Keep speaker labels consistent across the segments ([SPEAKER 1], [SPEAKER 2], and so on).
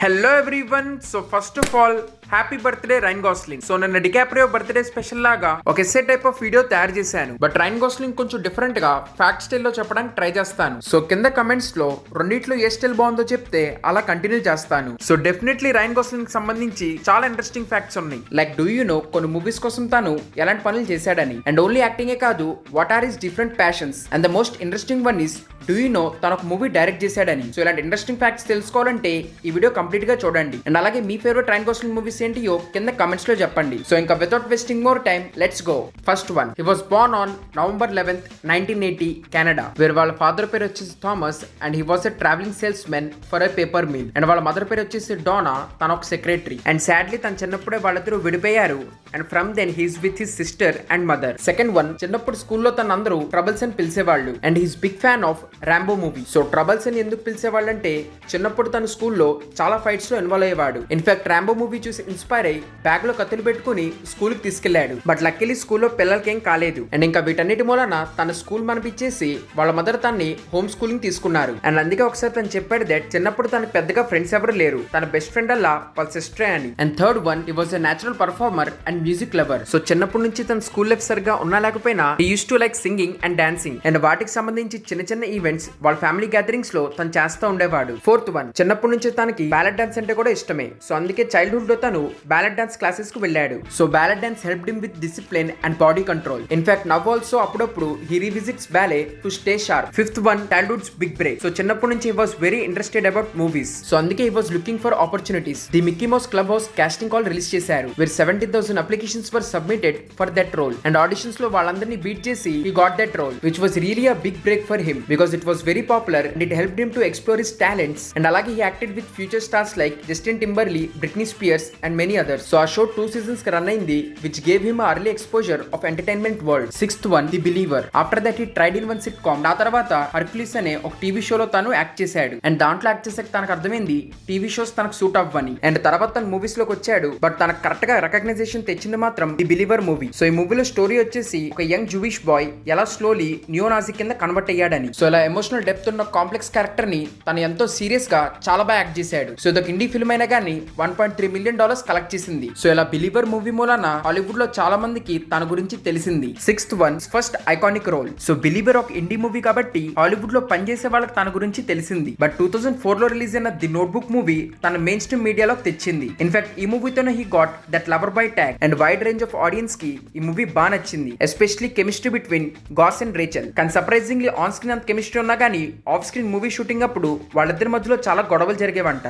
[SPEAKER 1] Hello everyone. So first of all happy birthday Ryan Gosling. So నిన్న DiCaprio birthday special లాగా ఒక essay type of video తయారు చేశాను. But Ryan Gosling కొంచెం different గా fact style లో చెప్పడానికి ట్రై చేస్తాను. సో కింద కమెంట్స్ లో రెండిట్లో ఏ స్టైల్ బాగుందో చెప్తే అలా కంటిన్యూ చేస్తాను. సో డెఫినెట్లీ రైన్ గాస్లింగ్ సంబంధించి చాలా ఇంట్రెస్టింగ్ ఫ్యాక్ట్స్ ఉన్నాయి. లైక్ డూ యూ నో కొన్ని మూవీస్ కోసం తాను ఎలాంటి పనులు చేశాడని, అండ్ ఓన్లీ యాక్టింగే కాదు what are his different passions, and the most interesting one is do you know తన ఒక మూవీ డైరెక్ట్ చేశాడని. సో ఇలాంటి ఇంట్రెస్టింగ్ ఫ్యాక్ట్స్ తెలుసుకోవాలంటే ఈ వీడియో కంప్లీట్ గా చూడండి. అండ్ అలాగే మీ ఫేవరెట్ రైన్ గాస్లింగ్ మూవీస్ ఏంటియో కింద కమెంట్స్ లో చెప్పండి. సో ఇంకా without wasting more time let's go. First one, he was born on November 11th, 1980 Canada, where వాళ్ళ ఫాదర్ పేరు వచ్చేసి Thomas and he was a travelling sales men for a paper mill. And వాళ్ళ mother పేరు వచ్చేసి Donna, తన ఒక secretary. And sadly తన చిన్నప్పుడే వాళ్ళిద్దరూ విడిపోయారు. And from then he's with his sister and mother. Second one, చిన్నప్పుడు స్కూల్లో తన అందరూ ట్రబుల్స్ అని పిలిచేవాళ్ళు. And he's big fan of Rambo movie. So troubles అని ఎందుకు పిలిచేవాళ్ళు అంటే చిన్నప్పుడు తన స్కూల్లో చాలా ఫైట్స్ లో ఇన్వాల్వ్ అయ్యేవాడు. ఇన్ఫాక్ట్ రాంబో మూవీ చూసి ఇన్స్పైర్ అయ్యి బ్యాగ్ లో కత్తులు పెట్టుకుని స్కూల్ కి తీసుకెళ్లాడు. బట్ లక్కీలీ స్కూల్లో పిల్లలకి ఏం కాలేదు. అండ్ ఇంకా వీటన్నిటి మూలన తన స్కూల్ మనిపించేసి వాళ్ళ మదర్ తన్ని హోమ్ స్కూలింగ్ తీసుకున్నారు. అండ్ అందుకే ఒకసారి తను చెప్పాడు దట్ చిన్నప్పుడు తనకు పెద్దగా ఫ్రెండ్స్ ఎవరు లేరు, తన బెస్ట్ ఫ్రెండ్ అలా వాళ్ళ సిస్టరే అని. And third one, he was a natural performer and music lover. So చిన్నప్పటి నుంచి తన స్కూల్ లైఫ్ సరిగా ఉన్నా లేకపోయినా he use to like singing and dancing. And వాటికి సంబంధించి చిన్న చిన్న ఈవెంట్స్ వాళ్ళ ఫ్యామిలీ గ్యాదరింగ్స్ లో తను చేస్తూ ఉండేవాడు. ఫోర్త్ వన్, చిన్నప్పటి నుంచి తనకి బ్యాలెట్ డాన్స్ అంటే కూడా ఇష్టమే. సో అందుకే చైల్డ్హుడ్ లో తను బ్యాలెట్ డాన్స్ క్లాసెస్ కు వెళ్ళాడు. So ballet dance helped him with discipline and body control. In fact now also అప్పుడప్పుడు he revisits ballet to stay sharp. Fifth one, childhood's big break. So చిన్నప్పటి నుంచి he was very interested about movies. So అందుకే he was looking for opportunities. The Mickey Mouse club house casting call release చేశారు. Where 70,000 applications were submitted for that role. And auditions లో వాళ్ళందరినీ beat చేసి he got that role, which was really a big break for him because it was very popular and it helped him to explore his talents. And అలాగే he acted with future stars like Justin Timberlake, Britney Spears and many others. So ఆ show 2 seasons కి run అయింది, which gave him a early exposure of entertainment world. Sixth one, The Believer. After that he tried in one sitcom. ఆ తర్వాత హర్క్యులీస్ అనే ఒక TV షోలో తను act చేశాడు. అండ్ దాంట్లో యాక్ట్ చేసాక తనకు అర్థమైంది టీవీ షోస్ తనకు సూట్ అవ్వని. అండ్ తర్వాత తన మూవీస్ లోకి వచ్చాడు. బట్ తనకు కరెక్ట్ గా రికగ్నైజేషన్ తెచ్చింది మాత్రం ది బిలీవర్ మూవీ. సో ఈ మూవీలో స్టోరీ వచ్చేసి ఒక యంగ్ జూవిష్ బాయ్ ఎలా స్లోలీ నియోనాజీ కింద కన్వర్ట్ అయ్యాడని. సో ఇలా ఎమోషనల్ డెప్త్ ఉన్న కాంప్లెక్స్ క్యారెక్టర్ ని తను ఎంతో సీరియస్ గా చాలా బాగా యాక్ట్ చేశాడు. సో ఇదొక ఇండీ ఫిల్మ్ అయినా కానీ $1.3 million కలెక్ట్ చేసింది. సో ఇలా బిలీవర్ మూవీ మూలన హాలీవుడ్ లో చాలా మందికి తన గురించి తెలిసింది. Sixth one, first iconic role. So Believer ఒక ఇండీ మూవీ కాబట్టి హాలీవుడ్ లో పనిచేసే వాళ్ళకి తన గురించి తెలిసింది. బట్ 2004 లో రిలీజ్ అయిన ది నోట్బుక్ మూవీ తన మెయిన్ స్ట్రీమ్ మీడియాలో తెచ్చింది. ఇన్ఫాక్ట్ ఈ మూవీతోనే he got that lover boy tag. And wide range of audiences కి ఈ మూవీ బాగా నచ్చింది, especially chemistry between Gos and Rachel. కానీ సర్ప్రైజింగ్లీ ఆన్ స్క్రీన్ అంత కెమిస్ట్రీ ఉన్నా కానీ ఆఫ్ స్క్రీన్ మూవీ షూటింగ్ అప్పుడు వాళ్ళిద్దరి మధ్యలో చాలా గొడవలు జరిగేవంట.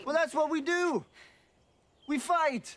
[SPEAKER 2] Well, that's what we do. We fight.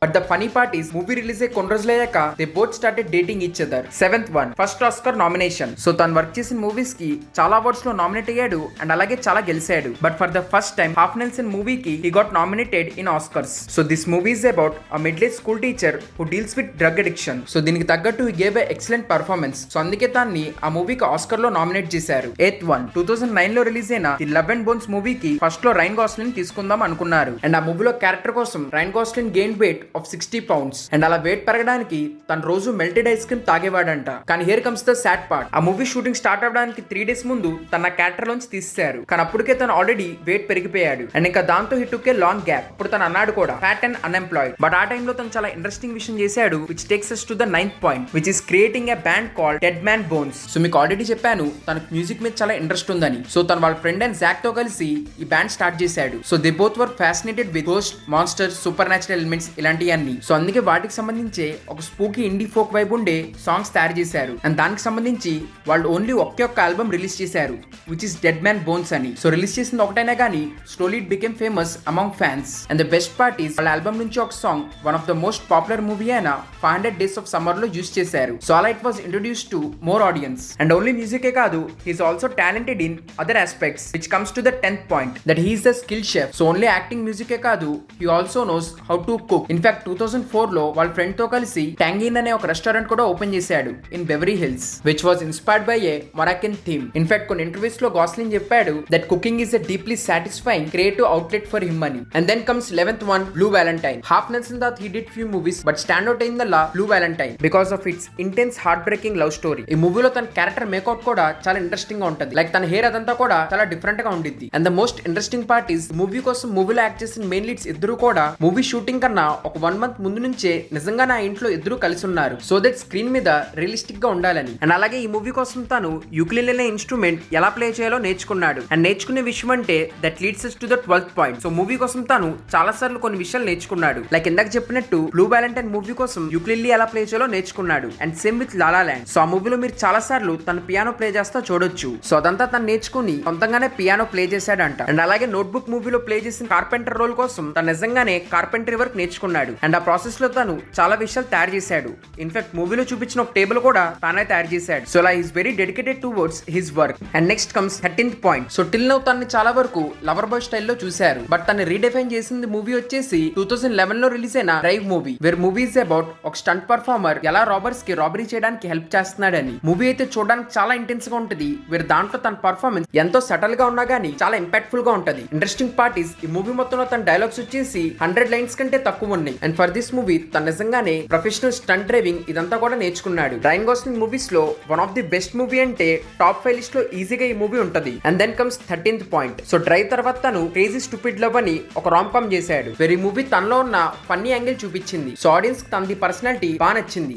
[SPEAKER 1] But the funny part is movie release అయ్యి కొన్ని రోజులయ్యాక they both started dating each other. Seventh one, first Oscar nomination. So తను వర్క్ చేసిన మూవీస్ కి చాలా అవార్డ్స్ లో నామినేట్ అయ్యాడు అండ్ అలాగే చాలా గెలిచాడు. But for the first time Half Nelson మూవీకి he got nominated in Oscars. So this movie is about a middle age school teacher who deals with drug addiction. So దీనికి తగ్గట్టు he gave a excellent performance. So అందుకే దాన్ని ఆ మూవీకి Oscar లో nominate చేశారు. Eighth one, 2009 లో release అయిన ది లవ్ అండ్ బోన్స్ మూవీకి ఫస్ట్ లో రైన్ గాస్లిన్ తీసుకుందాం అనుకున్నారు. అండ్ ఆ మూవీలో క్యారెక్టర్ కోసం Ryan Gosling gain weight of 60 pounds. And అలా వెయిట్ పెరగడానికి తను రోజు మెల్టెడ్ ఐస్ క్రీమ్ తాగేవాడంట. కానీ here comes the sad part. ఆ మూవీ షూటింగ్ స్టార్ట్ అవడానికి 3 days ముందు తన క్యారెక్టర్ లోంచి తీసేశారు. కానీ అప్పటికే తను ఆల్రెడీ వెయిట్ పెరిగిపోయాడు. అండ్ ఇంకా దాంతో he took a long gap. ఇప్పుడు తను అన్నాడు కూడా ఫ్యాట్ అండ్ అన్ఎంప్లాయిడ్. బట్ ఆ టైంలో తను చాలా ఇంట్రెస్టింగ్ విషయం చేశాడు, which takes us to the 9th point, which is creating a band called Dead Man Bones. So మీకు ఆల్రెడీ చెప్పాను తనకు మ్యూజిక్ మీద చాలా ఇంట్రెస్ట్ ఉందని. సో తను వాళ్ళ ఫ్రెండ్ అండ్ జాక్ తో కలిసి ఈ బ్యాండ్ స్టార్ట్ చేశాడు. So they both were fascinated with ghost, monsters, super natural elements ఇలాంటివన్నీ. సో అందుకే వాటికి సంబంధించి ఒక స్పూకీ ఇండీ ఫోక్ వైబ్ ఉండే సాంగ్స్ తయారు చేశారు. అండ్ దానికి సంబంధించి వాళ్ళు ఓన్లీ ఒకే ఒక్క ఆల్బమ్ రిలీజ్ చేశారు, which is dead man bones అని. సో రిలీజ్ చేసింది ఒకటైనా కానీ slowly it became famous among fans. And the best part is వాళ్ళ ఆల్బమ్ నుంచి ఒక song one of the most popular movie అయిన 500 Days of Summer లో యూస్ చేశారు. సో అలా it was introduce to more audience. And only మ్యూజికే కాదు, he's also talented in other aspects, which comes to the 10th point, that he is the skill chef. So only acting మ్యూజికే కాదు, he also knows how to cook. In fact in fact 2004 లో వాళ్ళ friend తో కలిసి ట్యాంగిన్ అనే ఒక రెస్టారెంట్ కూడా open చేశాడు in Beverly Hills, which was inspired by a Moroccan theme. In fact కొన్ని ఇంటర్వ్యూస్ లో గాస్లిన్ చెప్పాడు that cooking is a deeply satisfying creative outlet for him అని. And then comes 11th one, Blue Valentine. Half Nelson that he did few movies, but stand out in the Blue Valentine because of its intense heartbreaking love story. ఈ మూవీలో తన character మేకౌట్ కూడా చాలా interesting గా ఉంటది. Like తన hair అదంతా కూడా చాలా డిఫరెంట్ గా ఉండిద్ది. And the most interesting part is movie కోసం మూవీలో యాక్ట్ చేసిన మెయిన్ లీడ్స్ ఇద్దరు కూడా మూవీ షూటింగ్ కన్నా ఒక 1 month ముందు నుంచే నిజంగా నా ఇంట్లో ఇద్దరు కలిసి ఉన్నారు, సో దట్ స్క్రీన్ మీద రియలిస్టిక్ గా ఉండాలని. అండ్ అలాగే ఈ మూవీ కోసం తను యూక్లిలే ఇన్స్ట్రుమెంట్ ఎలా ప్లే చేయాలో నేర్చుకున్నాడు. అండ్ నేర్చుకునే విషయం అంటే that leads to the 12th point. So movie కోసం తను చాలా సార్లు కొన్ని విషయాలు నేర్చుకున్నాడు. లైక్ ఇందాక చెప్పినట్టు బ్లూ వాలంటైన్ మూవీ కోసం యూక్లిలే ఎలా ప్లే చేయాలో నేర్చుకున్నాడు. And same with La La Land. So ఆ మూవీలో మీరు చాలా సార్లు తన పియానో ప్లే చేస్తా చూడొచ్చు. సో అదంతా తను నేర్చుకుని సొంతంగానే పియానో ప్లే చేశాడంట. అండ్ అలాగే నోట్బుక్ మూవీలో ప్లే చేసిన కార్పెంటర్ రోల్ కోసం తను నిజంగానే కార్పెంటరీ వర్క్ నేర్చుకున్నాడు. అండ్ ఆ ప్రాసెస్ లో తను చాలా విషయాలు తయారు చేశాడు. ఇన్ఫాక్ట్ మూవీలో చూపించిన ఒక టేబుల్ కూడా తానే తయారు చేశాడు. సో అలా is very dedicated towards his work. And next comes 13th point. So till now తనని చాలా వరకు లవర్ బాయ్ స్టైల్లో చూశారు, బట్ తను రీడిఫైన్ చేసింది మూవీ వచ్చేసి 2011 లో రిలీజ్ అయిన Drive movie, where movie is about ఒక స్టంట్ పర్ఫార్మర్ ఎలా రాబర్స్ కి రాబరీ చేయడానికి హెల్ప్ చేస్తున్నాడని. మూవీ అయితే చూడడానికి చాలా ఇంటెన్స్ గా ఉంటది, వేర్ దాంట్లో తన పర్ఫార్మెన్స్ ఎంతో సటల్ గా ఉన్నా గానీ చాలా ఇంపాక్ట్ఫుల్ గా ఉంటది. ఇంట్రెస్టింగ్ పార్ట్ ఈస్ ఈ మూవీ మొత్తంలో తన డైలాగ్స్ వచ్చేసి 100 lines కంటే తక్కువ ఉన్నాయి. అండ్ ఫర్ దిస్ మూవీ తను నిజంగానే ప్రొఫెషనల్ స్టంట్ డ్రైవింగ్ ఇదంతా కూడా నేర్చుకున్నాడు. రైన్ గోస్లింగ్ మూవీస్ లో one of the best movie అంటే టాప్ 5 లిస్ట్ లో ఈజీగా ఈ మూవీ ఉంటది. And then comes 13th point. So Drive తర్వాత తను క్రేజీ స్టూపిడ్ లవ్ అని ఒక రామ్ కామ్ చేశాడు. వెరీ మూవీ తనలో ఉన్న ఫన్నీ యాంగిల్ చూపించింది. సో ఆడియన్స్ తనది పర్సనాలిటీ బాగా నచ్చింది.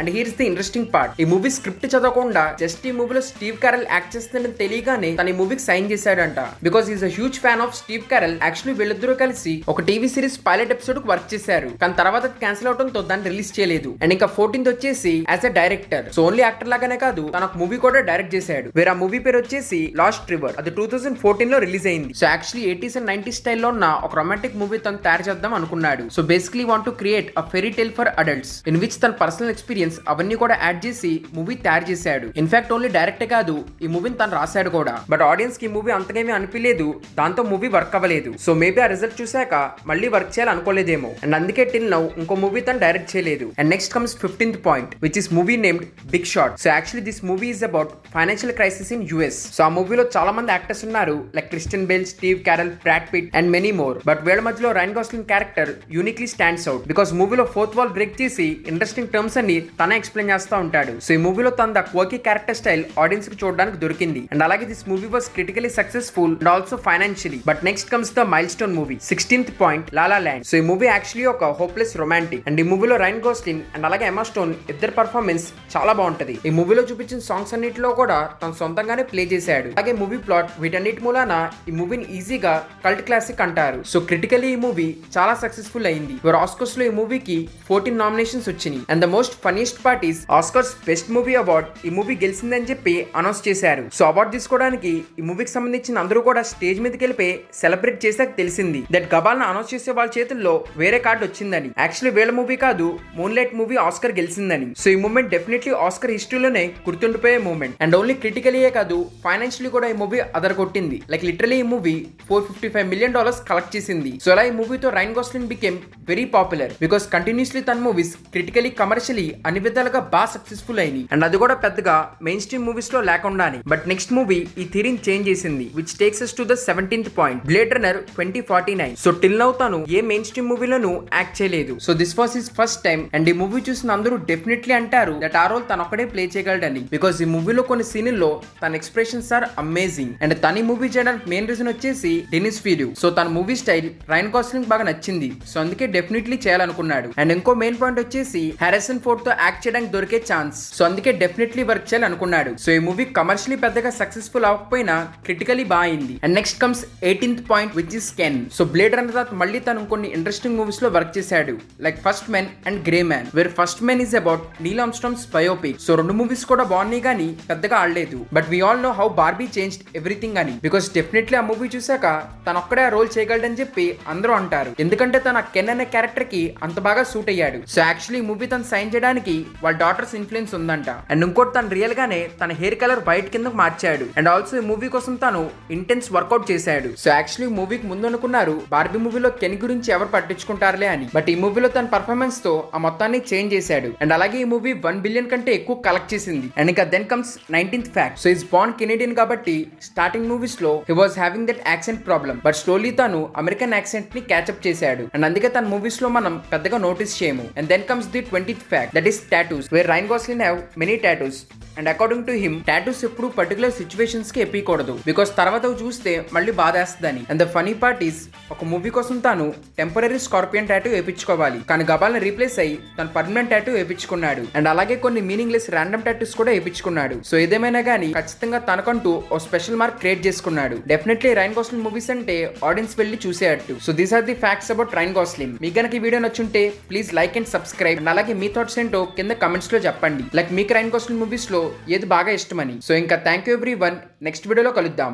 [SPEAKER 1] And here is the interesting part. ఈ మూవీ స్క్రిప్ట్ చదవకుండా జస్ట్ ఈ మూవీలో స్టీవ్ క్యారల్ యాక్ట్ చేస్తుందని తెలియగానే తన ఈ మూవీకి సైన్ చేశాడంట. Because is a huge fan of Steve carol. Actually వీళ్ళిద్దరూ కలిసి ఒక టీవీ సిరీస్ పైలట్ ఎపిసోడ్ కు వర్క్ చేశారు, కానీ తర్వాత క్యాన్సిల్ అవడంతో దాన్ని రిలీజ్ చేయలేదు. అండ్ ఇంకా 14th వచ్చేసి as a director. So only actor లాగానే కాదు, తన ఒక మూవీ కూడా డైరెక్ట్ చేశాడు. వేరే ఆ మూవీ పేరు వచ్చేసి లాస్ట్ రివర్. అది 2014 లో రిలీజ్ అయింది. So actually 80s and 90s స్టైల్లో ఉన్న ఒక రొమాంటిక్ మూవీ తను తయారు చేద్దాం అనుకున్నాడు. So basically want to create a fairy tale for adults in which తన పర్సనల్ ఎక్స్పీరియన్స్ అవన్నీ కూడా యాడ్ చేసి మూవీ తయారు చేశాడు. ఇన్ఫాక్ట్ ఓన్లీ డైరెక్టే కాదు, ఈ మూవీని తను రాశాడు కూడా. బట్ ఆడియన్స్ కి ఈ మూవీ అంతకేమీ అనిపించలేదు, దాంతో మూవీ వర్క్ అవ్వలేదు. సో మేబీ ఆ రిజల్ట్ చూసాక మళ్ళీ వర్క్ చేయాలి అనుకోలేదేమో. అండ్ అందుకే టిల్ నౌ ఇంకో మూవీ తను డైరెక్ట్ చేయలేదు. And next comes 15th point, which is movie named Big Short. So actually this movie is about financial crisis in US. So ఆ మూవీలో చాలా మంది యాక్టర్స్ ఉన్నారు, like Christian Bale, Steve Carell, Brad Pitt and many more. But వీళ్ళ మధ్యలో Ryan Gosling character uniquely stands out, because మూవీలో 4th wall break చేసి interesting terms అన్ని తనే ఎక్స్ప్లెయిన్ చేస్తా ఉంటాడు. సో ఈ మూవీలో తన the quirky character style audience కి చూడడానికి దొరికింది. అండ్ అలాగే this movie was critically successful and also financially. But next comes the mile stone movie 16th point, La La Land. So ఈ మూవీ యాక్చువల్లీ ఒక హోప్లెస్ రొమాంటిక్. అండ్ ఈ మూవీలో rain Gosling and అలాగే ఎమా stone ఇద్దరు పర్ఫార్మెన్స్ చాలా బాగుంటది. ఈ మూవీలో చూపించిన సాంగ్స్ అన్నిటిలో కూడా తను సొంతంగానే ప్లే చేశాడు. అలాగే మూవీ ప్లాట్ వీటన్నిటి మూలాన ఈ మూవీని ఈజీగా కల్ట్ క్లాసిక్ అంటారు. సో క్రిటికలీ ఈ మూవీ చాలా సక్సెస్ఫుల్ అయింది. ఆస్కర్స్ లో ఈ మూవీకి 14 నామినేషన్స్ వచ్చినాయి. And the most funniest part is Oscars best movie award ఈ మూవీ గెలిచిందని చెప్పి అనౌన్స్ చేశారు. సో అవార్డు తీసుకోవడానికి ఈ మూవీకి సంబంధించిన అందరూ కూడా స్టేజ్ మీదకి వెళ్ళిపోయి సెలబ్రేట్ చేసాక తెలిసింది దట్ గబాల్ని అనౌన్స్ చేసే వాళ్ళ చేతుల్లో వేరే కార్డు వచ్చిందని. యాక్చువల్లీ వీళ్ళ మూవీ కాదు, మూన్ లైట్ మూవీ ఆస్కర్ గెలిచిందని. సో ఈ మూమెంట్ డెఫినెట్లీ ఆస్కర్ హిస్టరీలోనే గుర్తుండిపోయే మూమెంట్. అండ్ ఓన్లీ క్రిటికలీయే కాదు, ఫైనాన్షియలీ కూడా ఈ మూవీ అదర్ కొట్టింది. లైక్ లిటరలీ ఈ మూవీ $455 million కలెక్ట్ చేసింది. సో అలా ఈ మూవీతో Ryan Gosling became very popular, because continuously తన మూవీస్ క్రిటికలీ కమర్షియలీ అన్ని విధాలుగా బాగా సక్సెస్ఫుల్ అయినాయి. అండ్ అది కూడా పెద్దగా మెయిన్ స్ట్రీమ్ మూవీస్ లో లేకుండానే. బట్ నెక్స్ట్ మూవీ ఈ థియరీని చేంజ్ చేసింది, which takes us to the 17th point, blade runner 2049. So till now తను ఏ మెయిన్ స్ట్రీమ్ మూవీలోనూ యాక్ట్ చేయలేదు. So this was his first time. And ఈ మూవీ చూసిన అందరూ డెఫినెట్లీ అంటారు దట్ ఆ రోల్ తను ఒక్కడే ప్లే చేయగలడని, బికాస్ ఈ మూవీలో కొన్ని సీన్లలో తన ఎక్స్ప్రెషన్స్ ఆర్ అమేజింగ్. అండ్ తన మూవీ చేయడానికి మెయిన్ రీజన్ వచ్చేసి డెనిస్ ఫీల్యూ. సో తన మూవీ స్టైల్ రైన్ గోస్లింగ్ బాగా నచ్చింది. సో అందుకే డెఫినెట్లీ చేయాలనుకున్నాడు. అండ్ ఇంకో మెయిన్ పాయింట్ వచ్చేసి హారిసన్ ఫోర్డ్ తో యాక్ట్ చేయడానికి దొరికే ఛాన్స్. సో అందుకే డెఫినెట్లీ వర్క్ చేయాలనుకున్నాడు. సో ఈ మూవీ కమర్షియలీ పెద్దగా సక్సెస్ఫుల్ అవ్వకపోయినా క్రిటికలీ బాగా అయింది. And next comes 18th point, which is can. So blade runner తర్వాత మళ్ళీ తను కొన్ని ఇంట్రెస్టింగ్ మూవీస్ లో వర్క్ చేశాడు, like First Men and Gray Man, where First Men is about Neil Armstrong's biopic. So రెండు మూవీస్ కూడా బాగున్నాయి కానీ పెద్దగా ఆడలేదు. But we all know how Barbie changed everything అని, బికాస్ డెఫినెట్లీ ఆ మూవీ చూసాక తను ఒక్కడే ఆ రోల్ చేయగలడని చెప్పి అందరూ అంటారు. ఎందుకంటే తన కెన్ అనే క్యారెక్టర్ కి అంత బాగా సూట్ అయ్యాడు. సో యాక్చువల్లీ మూవీ తను సైన్ చేయడానికి తనకి వాళ్ళ డాటర్స్ ఇన్ఫ్లుయెన్స్ ఉందంట. అండ్ ఇంకోటి తను రియల్ గానే తన హెయిర్ కలర్ వైట్ కింద మార్చాడు. అండ్ ఆల్సో ఈ మూవీ కోసం తను ఇంటెన్స్ వర్కౌట్ చేశాడు. సో యాక్చువల్లీ మూవీకి ముందు అనుకున్నారు బార్బీ మూవీలో కెన్ గురించి ఎవరు పట్టించుకుంటారులే అని, బట్ ఈ మూవీలో తన పర్ఫార్మెన్స్ తో ఆ మొత్తాన్ని చేంజ్ చేశాడు. అండ్ అలాగే ఈ మూవీ 1 బిలియన్ కంటే ఎక్కువ కలెక్ట్ చేసింది. అండ్ ఇంకా then comes 19th fact. So is born Canadian కాబట్టి స్టార్టింగ్ మూవీస్ లో he was having that accent problem, but slowly తను అమెరికన్ యాక్సెంట్ ని క్యాచప్ చేశాడు. అండ్ అందుకే తన మూవీస్ లో మనం పెద్దగా నోటీస్ చేయము. And then comes the 20th fact, that is tattoos, where Ryan Gosling have many tattoos. And according to him tattoos ఎప్పుడు పర్టికులర్ సిచ్యువేషన్స్ కి ఎప్పకూడదు, బికాస్ తర్వాత చూస్తే మళ్ళీ బాధేస్తుందని. And the funny part is ఒక మూవీ కోసం తాను టెంపరీ స్కార్పియన్ టాటూ వేయించుకోవాలి, కానీ గబాల్ని రీప్లేస్ అయ్యి తన పర్మనెంట్ టాటూ వేయించుకున్నాడు. అండ్ అలాగే కొన్ని మీనింగ్లెస్ ర్యాండమ్ టాటూస్ కూడా వేయించుకున్నాడు. సో ఏదేమైనా కానీ ఖచ్చితంగా తనకంటూ ఓ స్పెషల్ మార్క్ క్రియేట్ చేసుకున్నాడు. డెఫినెట్లీ రైన్ గాస్లిన్ మూవీస్ అంటే ఆడియన్స్ వెళ్ళి చూసేయట్టు. So these are the facts about Ryan Gosling. మీకు గనక ఈ వీడియో నచ్చుంటే please like and subscribe. And అలాగే మీ థాట్స్ ఏంటో కింద కమెంట్స్ లో చెప్పండి. లైక్ మీకు రైన్ గాస్లిన్ మూవీస్ లో ఏది బాగా ఇష్టమని. సో ఇంకా థ్యాంక్ యూ ఎవ్రీవన్. నెక్స్ట్ వీడియోలో కలుద్దాం.